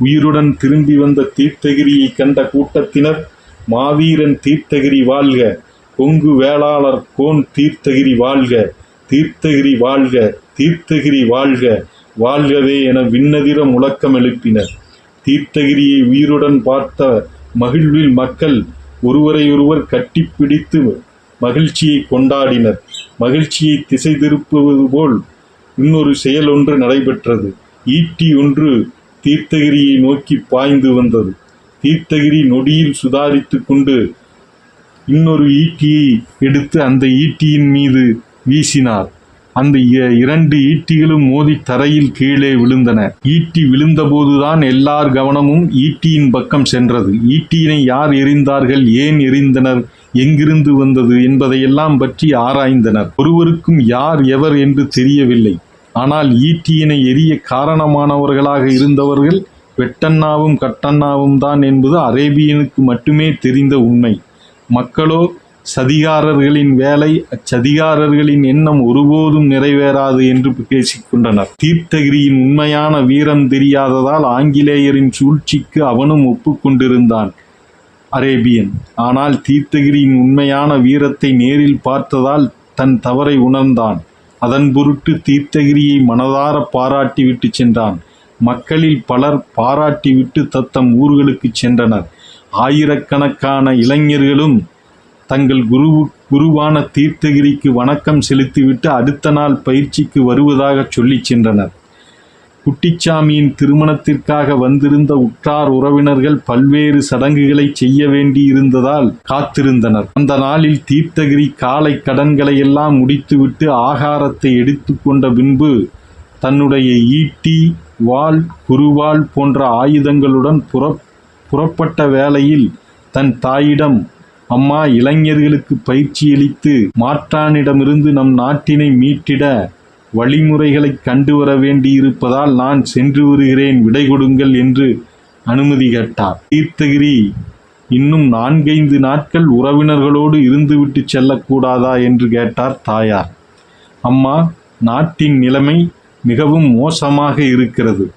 உயிருடன் திரும்பி வந்த தீர்த்தகிரியை கண்ட கூட்டத்தினர், மாவீரன் தீர்த்தகிரி வாழ்க, கொங்கு வேளாளர் கோன் தீர்த்தகிரி வாழ்க, தீர்த்தகிரி வாழ்க, தீர்த்தகிரி வாழ்க, வாழ்கவே என விண்ணதிர முழக்கம் எழுப்பினர். தீர்த்தகிரியை உயிருடன் பார்த்த மகிழ்வில் மக்கள் ஒருவரையொருவர் கட்டிப்பிடித்து மகிழ்ச்சியை கொண்டாடினர். மகிழ்ச்சியை திசை திருப்புவது போல் இன்னொரு செயல் ஒன்று நடைபெற்றது. ஈட்டி ஒன்று தீர்த்தகிரியை நோக்கி பாய்ந்து வந்தது. தீர்த்தகிரி நொடியில் சுதாரித்து கொண்டு இன்னொரு ஈட்டியை எடுத்து அந்த ஈட்டியின் மீது வீசினார். அந்த 2 ஈட்டிகளும் மோதி தரையில் கீழே விழுந்தன. ஈட்டி விழுந்தபோதுதான் எல்லார் கவனமும் ஈட்டியின் பக்கம் சென்றது. ஈட்டியினை யார் எறிந்தார்கள், ஏன் எறிந்தனர், எங்கிருந்து வந்தது என்பதையெல்லாம் பற்றி ஆராய்ந்தனர். ஒருவருக்கும் யார் எவர் என்று தெரியவில்லை. ஆனால் ஈட்டியினை எரிய காரணமானவர்களாக இருந்தவர்கள் வெட்டண்ணாவும் கட்டண்ணாவும் தான் என்பது அரேபியனுக்கு மட்டுமே தெரிந்த உண்மை. மக்களோ சதிகாரர்களின் வேலை, அச்சதிகாரர்களின் எண்ணம் ஒருபோதும் நிறைவேறாது என்று பேசிக்கொண்டனர். தீர்த்தகிரியின் உண்மையான வீரம் தெரியாததால் ஆங்கிலேயரின் சூழ்ச்சிக்கு அவனும் ஒப்புக்கொண்டிருந்தான் அரேபியன். ஆனால் தீர்த்தகிரியின் உண்மையான வீரத்தை நேரில் பார்த்ததால் தன் தவறை உணர்ந்தான். அதன் பொருட்டு தீர்த்தகிரியை மனதார பாராட்டிவிட்டு சென்றான். மக்களில் பலர் பாராட்டிவிட்டு தத்தம் ஊர்களுக்கு சென்றனர். ஆயிரக்கணக்கான இளைஞர்களும் தங்கள் குருவான தீர்த்தகிரிக்கு வணக்கம் செலுத்திவிட்டு அடுத்த நாள் பயிற்சிக்கு வருவதாக சொல்லி சென்றனர். குட்டிச்சாமியின் திருமணத்திற்காக வந்திருந்த உற்றார் உறவினர்கள் பல்வேறு சடங்குகளை செய்ய வேண்டியிருந்ததால் காத்திருந்தனர். அந்த நாளில் தீர்த்தகிரி காலை கடன்களை எல்லாம் முடித்துவிட்டு ஆகாரத்தை எடுத்துக்கொண்ட பின்பு தன்னுடைய ஈட்டி, வாள், குருவாள் போன்ற ஆயுதங்களுடன் புறப்பட்ட வேளையில் தன் தாயிடம், அம்மா, இளைஞர்களுக்கு பயிற்சியளித்து மாற்றானிடமிருந்து நம் நாட்டினை மீட்டிட வழிமுறைகளை கண்டு வர வேண்டியிருப்பதால் நான் சென்று வருகிறேன், விடை கொடுங்கள் என்று அனுமதி கேட்டார். தீர்த்தகிரி இன்னும் 4-5 நாட்கள் உறவினர்களோடு இருந்துவிட்டு செல்லக்கூடாதா என்று கேட்டார் தாயார். அம்மா, நாட்டின் நிலைமை மிகவும் மோசமாக இருக்கிறது.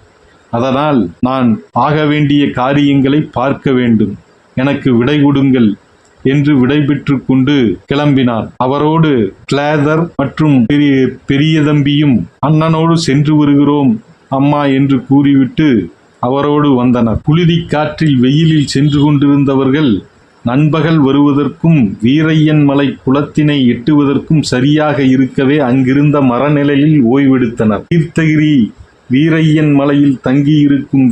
அதனால் நான் ஆக வேண்டிய காரியங்களை பார்க்க வேண்டும். எனக்கு விடை கொடுங்கள் என்று விடைபெற்று கொண்டு கிளம்பினார். அவரோடு கிளாதர் மற்றும் பெரிய தம்பியும் அண்ணனோடு சென்று வருகிறோம் அம்மா என்று கூறிவிட்டு அவரோடு வந்தனர். புழுதி காற்றில் வெயிலில் சென்று கொண்டிருந்தவர்கள் நண்பகல் வருவதற்கும் வீரையன் மலை குளத்தினை எட்டுவதற்கும் சரியாக இருக்கவே அங்கிருந்த மரநிலையில் ஓய்வெடுத்தனர். தீர்த்தகிரி வீரையன் மலையில் தங்கியிருக்கும்